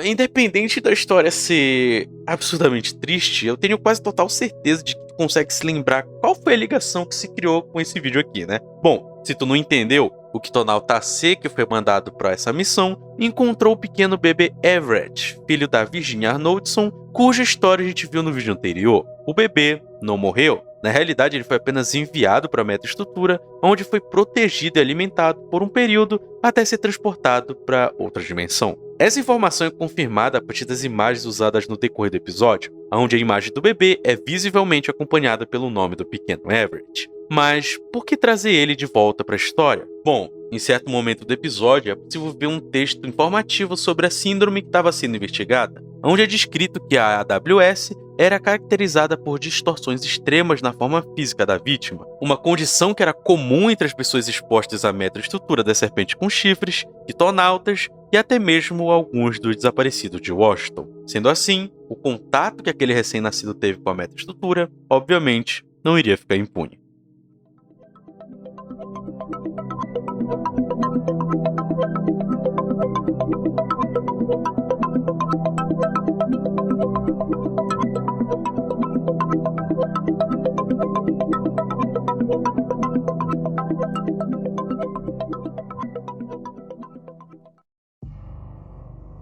Independente da história ser absurdamente triste, eu tenho quase total certeza de que tu consegue se lembrar qual foi a ligação que se criou com esse vídeo aqui, né? Bom, se tu não entendeu, o Kitonauta C, que foi mandado para essa missão, encontrou o pequeno bebê Everett, filho da Virginia Arnoldson, cuja história a gente viu no vídeo anterior. O bebê não morreu. Na realidade, ele foi apenas enviado para a metaestrutura, onde foi protegido e alimentado por um período até ser transportado para outra dimensão. Essa informação é confirmada a partir das imagens usadas no decorrer do episódio, onde a imagem do bebê é visivelmente acompanhada pelo nome do pequeno Everett. Mas por que trazer ele de volta para a história? Bom, em certo momento do episódio é possível ver um texto informativo sobre a síndrome que estava sendo investigada, onde é descrito que a AWS era caracterizada por distorções extremas na forma física da vítima, uma condição que era comum entre as pessoas expostas à metaestrutura da serpente com chifres, Kitonautas e até mesmo alguns dos desaparecidos de Washington. Sendo assim, o contato que aquele recém-nascido teve com a metaestrutura, obviamente, não iria ficar impune.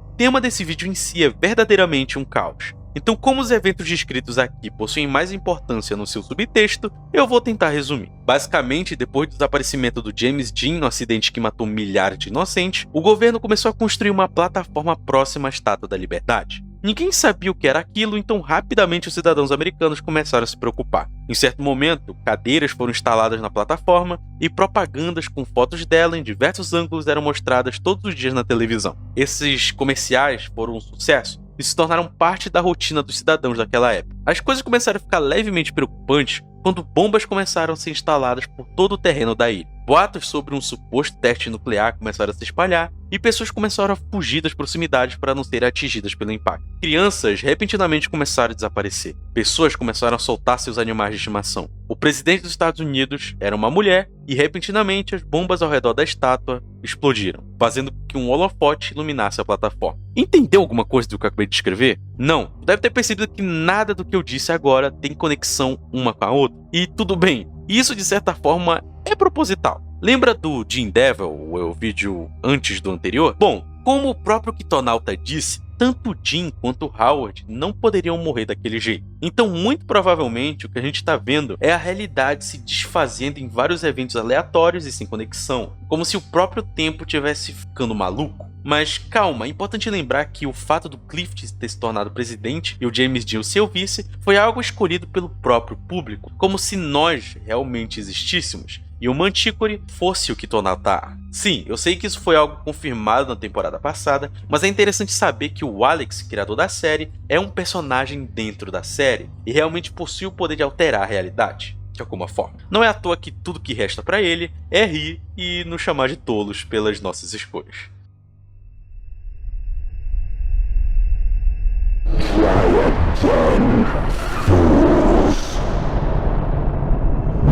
O tema desse vídeo em si é verdadeiramente um caos. Então, como os eventos descritos aqui possuem mais importância no seu subtexto, eu vou tentar resumir. Basicamente, depois do desaparecimento do James Dean no acidente que matou milhares de inocentes, o governo começou a construir uma plataforma próxima à Estátua da Liberdade. Ninguém sabia o que era aquilo, então rapidamente os cidadãos americanos começaram a se preocupar. Em certo momento, cadeiras foram instaladas na plataforma e propagandas com fotos dela em diversos ângulos eram mostradas todos os dias na televisão. Esses comerciais foram um sucesso e se tornaram parte da rotina dos cidadãos daquela época. As coisas começaram a ficar levemente preocupantes quando bombas começaram a ser instaladas por todo o terreno da ilha. Boatos sobre um suposto teste nuclear começaram a se espalhar e pessoas começaram a fugir das proximidades para não serem atingidas pelo impacto. Crianças repentinamente começaram a desaparecer. Pessoas começaram a soltar seus animais de estimação. O presidente dos Estados Unidos era uma mulher e repentinamente as bombas ao redor da estátua explodiram, fazendo com que um holofote iluminasse a plataforma. Entendeu alguma coisa do que eu acabei de descrever? Não. Deve ter percebido que nada do que eu disse agora tem conexão uma com a outra. E tudo bem, isso de certa forma é proposital. Lembra do Jim Devil, o vídeo antes do anterior? Bom, como o próprio Kitonauta disse, tanto Jim quanto Howard não poderiam morrer daquele jeito. Então, muito provavelmente, o que a gente está vendo é a realidade se desfazendo em vários eventos aleatórios e sem conexão, como se o próprio tempo estivesse ficando maluco. Mas calma, é importante lembrar que o fato do Clift ter se tornado presidente e o James Dean seu vice foi algo escolhido pelo próprio público, como se nós realmente existíssemos e o Manticore fosse o Kitonauta. Sim, eu sei que isso foi algo confirmado na temporada passada, mas é interessante saber que o Alex, criador da série, é um personagem dentro da série e realmente possui o poder de alterar a realidade, de alguma forma. Não é à toa que tudo que resta para ele é rir e nos chamar de tolos pelas nossas escolhas.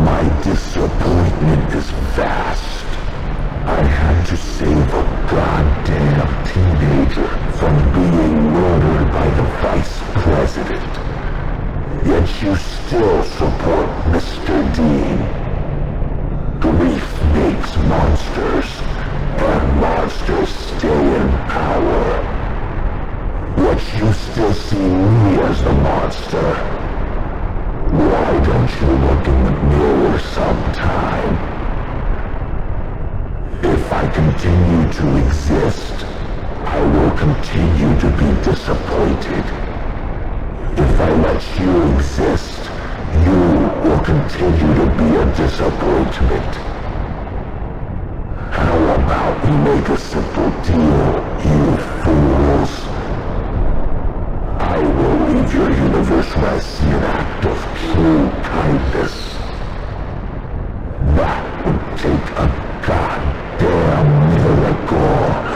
My disappointment is vast. I had to save a goddamn teenager from being murdered by the vice president. Yet you still support Mr. Dean. Grief makes monsters, and monsters stay in power. Yet you still see me as the monster. Why don't you look in the mirror sometime? If I continue to exist, I will continue to be disappointed. If I let you exist, you will continue to be a disappointment. How about we make a simple deal, you fools? I will leave your universe where I see an act of true kindness. That would take a goddamn miracle.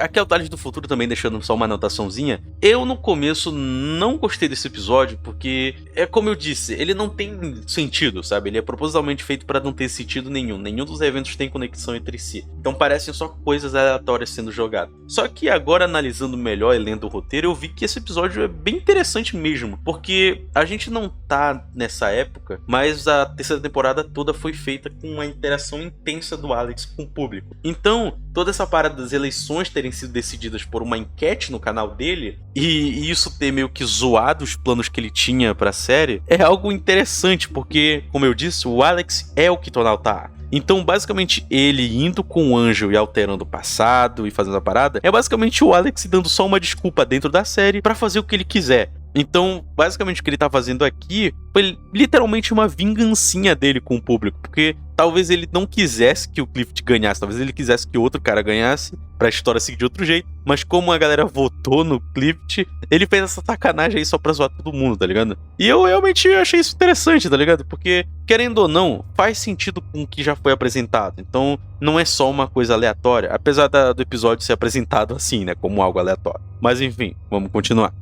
Aqui é o Thales do Futuro também, deixando só uma anotaçãozinha. Eu, no começo, não gostei desse episódio, porque, como eu disse, ele não tem sentido, sabe? Ele é propositalmente feito pra não ter sentido nenhum. Nenhum dos eventos tem conexão entre si. Então parecem só coisas aleatórias sendo jogadas. Só que agora, analisando melhor e lendo o roteiro, eu vi que esse episódio é bem interessante mesmo. Porque a gente não tá nessa época, mas a terceira temporada toda foi feita com uma interação intensa do Alex com o público. Então, toda essa parada das eleições terem sido decididas por uma enquete no canal dele e isso ter meio que zoado os planos que ele tinha pra série é algo interessante, porque, como eu disse, o Alex é o Kitonal Ta'a. Então, basicamente, ele indo com o anjo e alterando o passado e fazendo a parada, é basicamente o Alex dando só uma desculpa dentro da série pra fazer o que ele quiser. Então, basicamente, o que ele tá fazendo aqui foi literalmente uma vingancinha dele com o público, porque talvez ele não quisesse que o Clift ganhasse, talvez ele quisesse que outro cara ganhasse, pra história seguir de outro jeito, mas como a galera votou no Clift, ele fez essa sacanagem aí só pra zoar todo mundo, tá ligado? E eu realmente achei isso interessante, tá ligado? Porque, querendo ou não, faz sentido com o que já foi apresentado, então não é só uma coisa aleatória, apesar do episódio ser apresentado assim, né, como algo aleatório. Mas enfim, vamos continuar.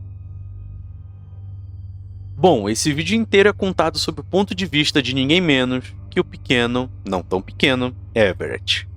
Bom, esse vídeo inteiro é contado sob o ponto de vista de ninguém menos que o pequeno, não tão pequeno, Everett.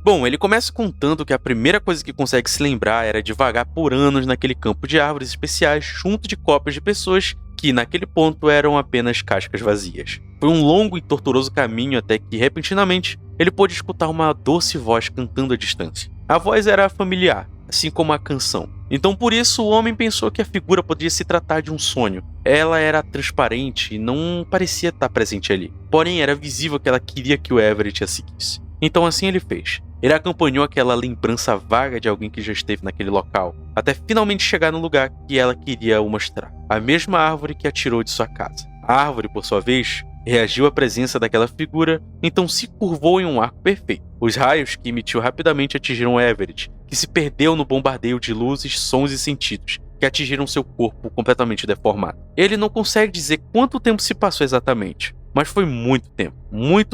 Bom, ele começa contando que a primeira coisa que consegue se lembrar era de vagar por anos naquele campo de árvores especiais junto de cópias de pessoas que, naquele ponto, eram apenas cascas vazias. Foi um longo e torturoso caminho até que, repentinamente, ele pôde escutar uma doce voz cantando à distância. A voz era familiar, assim como a canção. Então, por isso, o homem pensou que a figura poderia se tratar de um sonho. Ela era transparente e não parecia estar presente ali. Porém, era visível que ela queria que o Everett a seguisse. Então, assim ele fez. Ele acompanhou aquela lembrança vaga de alguém que já esteve naquele local, até finalmente chegar no lugar que ela queria o mostrar. A mesma árvore que a tirou de sua casa. A árvore, por sua vez, reagiu à presença daquela figura, então se curvou em um arco perfeito. Os raios que emitiu rapidamente atingiram Everett, que se perdeu no bombardeio de luzes, sons e sentidos, que atingiram seu corpo completamente deformado. Ele não consegue dizer quanto tempo se passou exatamente, mas foi muito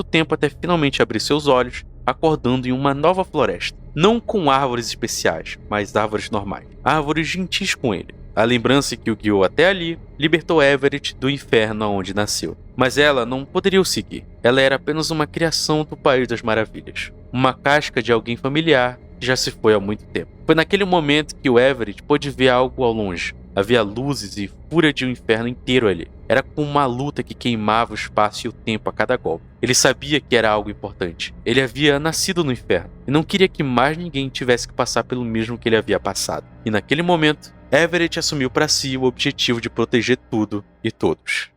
tempo até finalmente abrir seus olhos, acordando em uma nova floresta. Não com árvores especiais, mas árvores normais. Árvores gentis com ele. A lembrança que o guiou até ali libertou Everett do inferno onde nasceu. Mas ela não poderia o seguir. Ela era apenas uma criação do País das Maravilhas. Uma casca de alguém familiar que já se foi há muito tempo. Foi naquele momento que o Everett pôde ver algo ao longe. Havia luzes e fúria de um inferno inteiro ali. Era como uma luta que queimava o espaço e o tempo a cada golpe. Ele sabia que era algo importante. Ele havia nascido no inferno e não queria que mais ninguém tivesse que passar pelo mesmo que ele havia passado. E naquele momento, Everett assumiu para si o objetivo de proteger tudo e todos.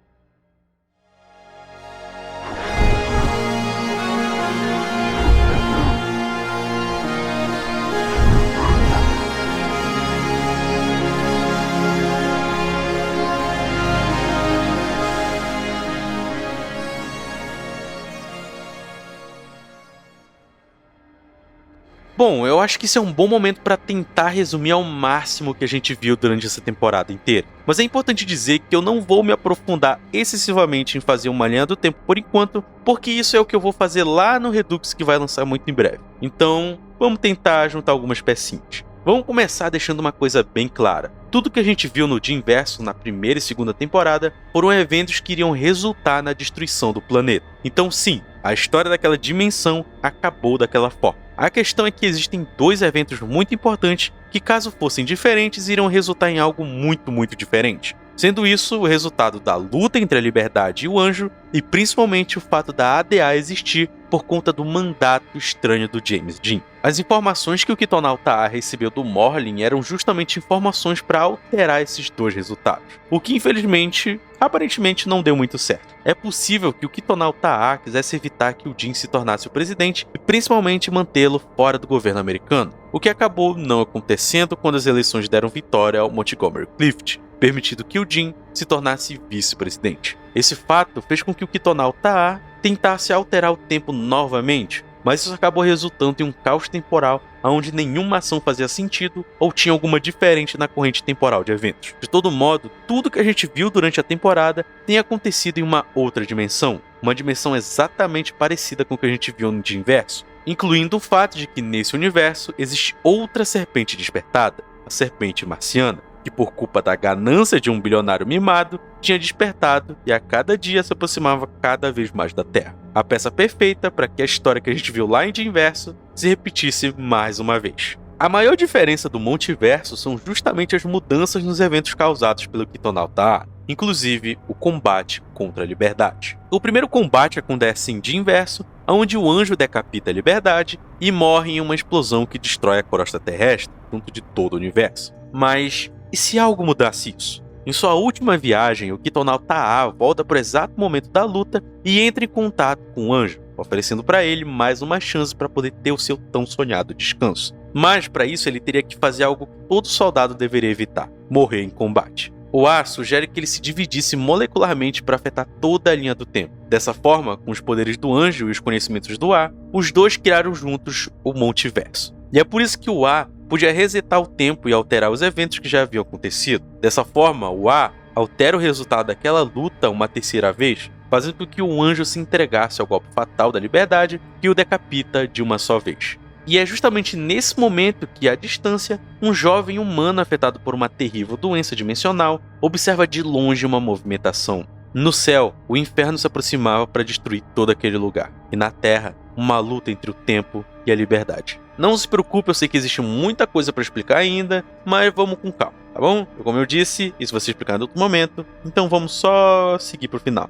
Bom, eu acho que isso é um bom momento para tentar resumir ao máximo o que a gente viu durante essa temporada inteira. Mas é importante dizer que eu não vou me aprofundar excessivamente em fazer uma linha do tempo por enquanto, porque isso é o que eu vou fazer lá no Redux, que vai lançar muito em breve. Então, vamos tentar juntar algumas pecinhas. Vamos começar deixando uma coisa bem clara. Tudo que a gente viu no dia inverso na primeira e segunda temporada foram eventos que iriam resultar na destruição do planeta. Então sim, a história daquela dimensão acabou daquela forma. A questão é que existem dois eventos muito importantes que, caso fossem diferentes, iriam resultar em algo muito diferente. Sendo isso o resultado da luta entre a Liberdade e o Anjo, e principalmente o fato da ADA existir por conta do mandato estranho do James Dean. As informações que o Kitonal Ta'a recebeu do Morlin eram justamente informações para alterar esses dois resultados, o que infelizmente, aparentemente não deu muito certo. É possível que o Kitonal Ta'a quisesse evitar que o Dean se tornasse o presidente e principalmente mantê-lo fora do governo americano, o que acabou não acontecendo quando as eleições deram vitória ao Montgomery Clift, permitindo que o Dean se tornasse vice-presidente. Esse fato fez com que o Kitonal Ta'a tentasse alterar o tempo novamente, mas isso acabou resultando em um caos temporal onde nenhuma ação fazia sentido ou tinha alguma diferente na corrente temporal de eventos. De todo modo, tudo que a gente viu durante a temporada tem acontecido em uma outra dimensão, uma dimensão exatamente parecida com o que a gente viu no dia inverso, incluindo o fato de que nesse universo existe outra serpente despertada, a serpente marciana, que por culpa da ganância de um bilionário mimado, tinha despertado e a cada dia se aproximava cada vez mais da Terra. A peça perfeita para que a história que a gente viu lá em Dia Inverso se repetisse mais uma vez. A maior diferença do multiverso são justamente as mudanças nos eventos causados pelo Kitonauta, inclusive o combate contra a Liberdade. O primeiro combate acontece em Dia Inverso, onde o anjo decapita a Liberdade e morre em uma explosão que destrói a crosta terrestre, junto de todo o universo. Mas e se algo mudasse isso? Em sua última viagem, o Kitonauta A volta para o exato momento da luta e entra em contato com o anjo, oferecendo para ele mais uma chance para poder ter o seu tão sonhado descanso. Mas para isso ele teria que fazer algo que todo soldado deveria evitar: morrer em combate. O A sugere que ele se dividisse molecularmente para afetar toda a linha do tempo. Dessa forma, com os poderes do anjo e os conhecimentos do A, os dois criaram juntos o multiverso. E é por isso que o A podia resetar o tempo e alterar os eventos que já haviam acontecido. Dessa forma, o A altera o resultado daquela luta uma terceira vez, fazendo com que o anjo se entregasse ao golpe fatal da Liberdade que o decapita de uma só vez. E é justamente nesse momento que, à distância, um jovem humano afetado por uma terrível doença dimensional observa de longe uma movimentação. No céu, o inferno se aproximava para destruir todo aquele lugar. E na Terra, uma luta entre o tempo e a liberdade. Não se preocupe, eu sei que existe muita coisa para explicar ainda, mas vamos com calma, tá bom? Como eu disse, isso vai ser explicado em outro momento, então vamos só seguir pro final.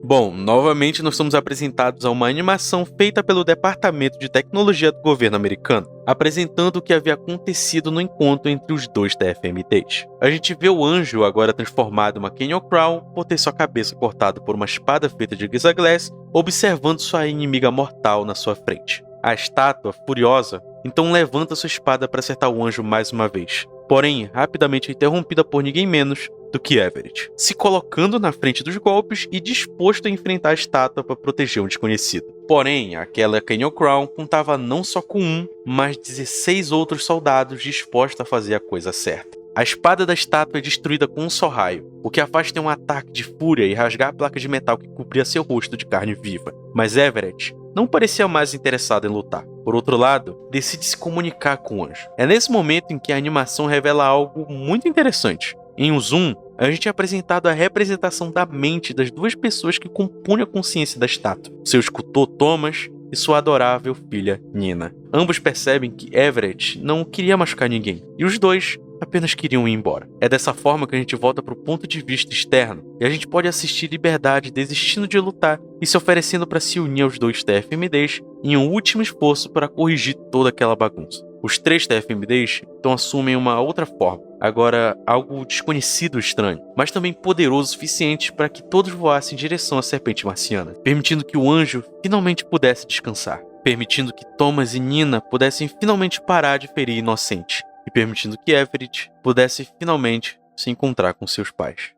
Bom, novamente nós somos apresentados a uma animação feita pelo Departamento de Tecnologia do governo americano, apresentando o que havia acontecido no encontro entre os dois TFMTs. A gente vê o anjo agora transformado em uma Canyon Crown por ter sua cabeça cortada por uma espada feita de Gizaglass, observando sua inimiga mortal na sua frente. A estátua, furiosa, então levanta sua espada para acertar o anjo mais uma vez, porém rapidamente interrompida por ninguém menos do que Everett, se colocando na frente dos golpes e disposto a enfrentar a estátua para proteger um desconhecido. Porém, aquela Canyon Crown contava não só com um, mas 16 outros soldados dispostos a fazer a coisa certa. A espada da estátua é destruída com um só raio, o que a faz ter um ataque de fúria e rasgar a placa de metal que cobria seu rosto de carne viva. Mas Everett não parecia mais interessado em lutar. Por outro lado, decide se comunicar com o anjo. É nesse momento em que a animação revela algo muito interessante. Em um zoom, a gente é apresentado a representação da mente das duas pessoas que compunham a consciência da estátua, seu escultor Thomas e sua adorável filha Nina. Ambos percebem que Everett não queria machucar ninguém, e os dois apenas queriam ir embora. É dessa forma que a gente volta para o ponto de vista externo, e a gente pode assistir Liberdade desistindo de lutar e se oferecendo para se unir aos dois TFMDs em um último esforço para corrigir toda aquela bagunça. Os três TFMDs então assumem uma outra forma, agora algo desconhecido e estranho, mas também poderoso o suficiente para que todos voassem em direção à serpente marciana, permitindo que o anjo finalmente pudesse descansar, permitindo que Thomas e Nina pudessem finalmente parar de ferir inocente, e permitindo que Everett pudesse finalmente se encontrar com seus pais.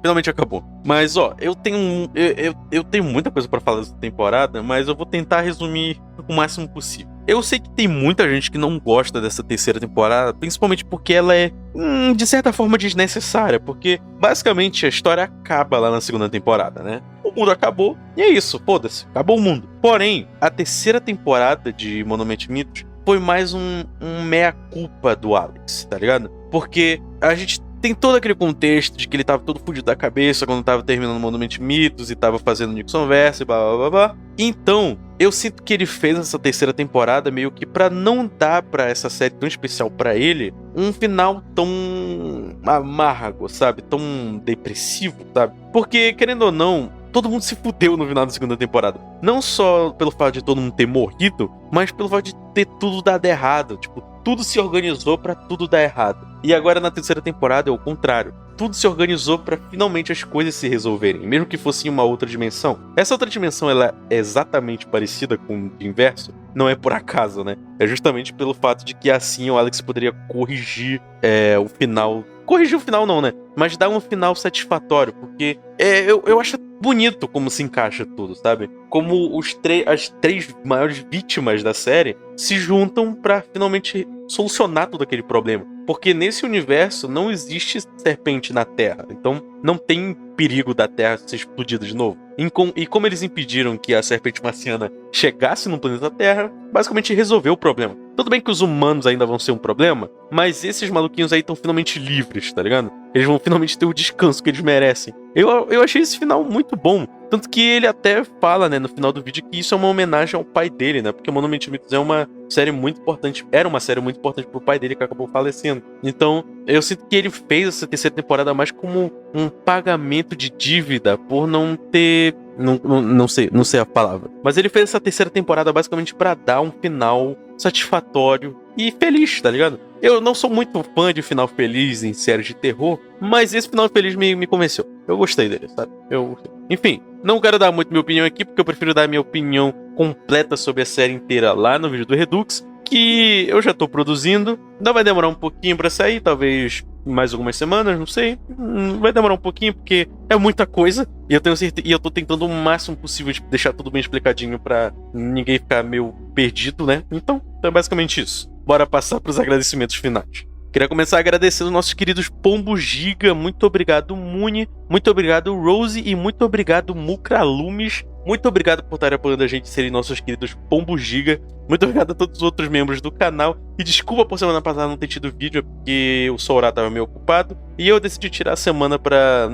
Finalmente acabou. Mas, ó, eu tenho muita coisa pra falar dessa temporada, mas eu vou tentar resumir o máximo possível. Eu sei que tem muita gente que não gosta dessa terceira temporada, principalmente porque ela é, de certa forma, desnecessária, porque, basicamente, a história acaba lá na segunda temporada, né? O mundo acabou, e é isso, foda-se, acabou o mundo. Porém, a terceira temporada de Monument Mythos foi mais um meia-culpa do Alex, tá ligado? Porque a gente tem todo aquele contexto de que ele tava todo fudido da cabeça quando tava terminando o Monument Mythos e tava fazendo Nixon Verse e blá blá blá blá. Então, eu sinto que ele fez essa terceira temporada meio que pra não dar pra essa série tão especial pra ele um final tão amargo, sabe? Tão depressivo, sabe? Porque, querendo ou não, todo mundo se fudeu no final da segunda temporada. Não só pelo fato de todo mundo ter morrido, mas pelo fato de ter tudo dado errado. Tipo, tudo se organizou pra tudo dar errado. E agora na terceira temporada é o contrário. Tudo se organizou pra finalmente as coisas se resolverem, mesmo que fosse em uma outra dimensão. Essa outra dimensão, ela é exatamente parecida com o inverso. Não é por acaso, né? É justamente pelo fato de que assim o Alex poderia corrigir o final. Corrigir o final não, né? Mas dar um final satisfatório, porque eu acho bonito como se encaixa tudo, sabe? Como as três maiores vítimas da série se juntam pra finalmente solucionar todo aquele problema. Porque nesse universo não existe serpente na Terra, então não tem perigo da Terra ser explodida de novo. E como eles impediram que a serpente marciana chegasse no planeta Terra, basicamente resolveu o problema. Tudo bem que os humanos ainda vão ser um problema, mas esses maluquinhos aí estão finalmente livres, tá ligado? Eles vão finalmente ter o descanso que eles merecem. Eu achei esse final muito bom. Tanto que ele até fala, né, no final do vídeo, que isso é uma homenagem ao pai dele, né? Porque Monument Mythos é uma série muito importante. Era uma série muito importante pro pai dele, que acabou falecendo. Então, eu sinto que ele fez essa terceira temporada mais como um pagamento de dívida por não ter... Não sei a palavra. Mas ele fez essa terceira temporada basicamente pra dar um final satisfatório e feliz, tá ligado? Eu não sou muito fã de final feliz em séries de terror, mas esse final feliz me convenceu. Eu gostei dele, sabe? Enfim, não quero dar muito minha opinião aqui, porque eu prefiro dar minha opinião completa sobre a série inteira lá no vídeo do Redux, que eu já tô produzindo. Ainda vai demorar um pouquinho pra sair, talvez mais algumas semanas, não sei. Vai demorar um pouquinho, porque é muita coisa. E eu tenho certeza, e eu tô tentando o máximo possível de deixar tudo bem explicadinho pra ninguém ficar meio perdido, né? Então é basicamente isso. Bora passar pros agradecimentos finais. Queria começar agradecendo os nossos queridos Pombo Giga. Muito obrigado, Muni. Muito obrigado, Rose. E muito obrigado, Mucralumes. Muito obrigado por estarem apoiando a gente, serem nossos queridos Pombo Giga. Muito obrigado a todos os outros membros do canal. E desculpa por semana passada não ter tido vídeo, é porque o Sourá tava meio ocupado. E eu decidi tirar a semana pra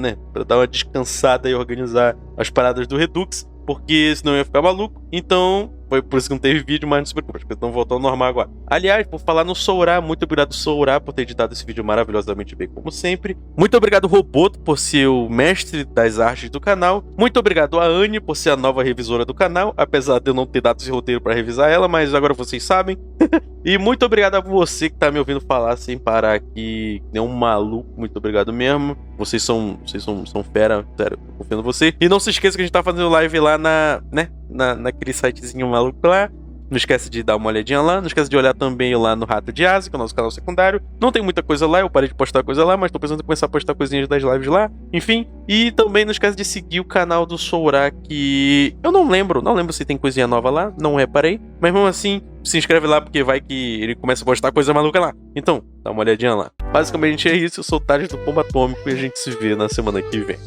dar uma descansada e organizar as paradas do Redux, porque senão eu ia ficar maluco. Então, foi por isso que não teve vídeo, mas não se preocupe, porque estão voltando ao normal agora. Aliás, por falar no Sourá, muito obrigado, Sourá, por ter editado esse vídeo maravilhosamente bem, como sempre. Muito obrigado, Roboto, por ser o mestre das artes do canal. Muito obrigado a Anne, por ser a nova revisora do canal, apesar de eu não ter dado esse roteiro pra revisar ela, mas agora vocês sabem. E muito obrigado a você que tá me ouvindo falar sem parar aqui, nem um maluco. Muito obrigado mesmo. Vocês são fera, sério, tô confiando em você. E não se esqueça que a gente tá fazendo live lá naquele sitezinho maluco lá. Não esquece de dar uma olhadinha lá. Não esquece de olhar também lá no Rato de Asa, que é o nosso canal secundário. Não tem muita coisa lá, eu parei de postar coisa lá, mas tô pensando em começar a postar coisinhas das lives lá. Enfim. E também não esquece de seguir o canal do Sourá, que eu não lembro se tem coisinha nova lá, não reparei. Mas mesmo assim, se inscreve lá, porque vai que ele começa a postar coisa maluca lá. Então, dá uma olhadinha lá. Basicamente é isso, eu sou o Thales do Pombo Atômico e a gente se vê na semana que vem.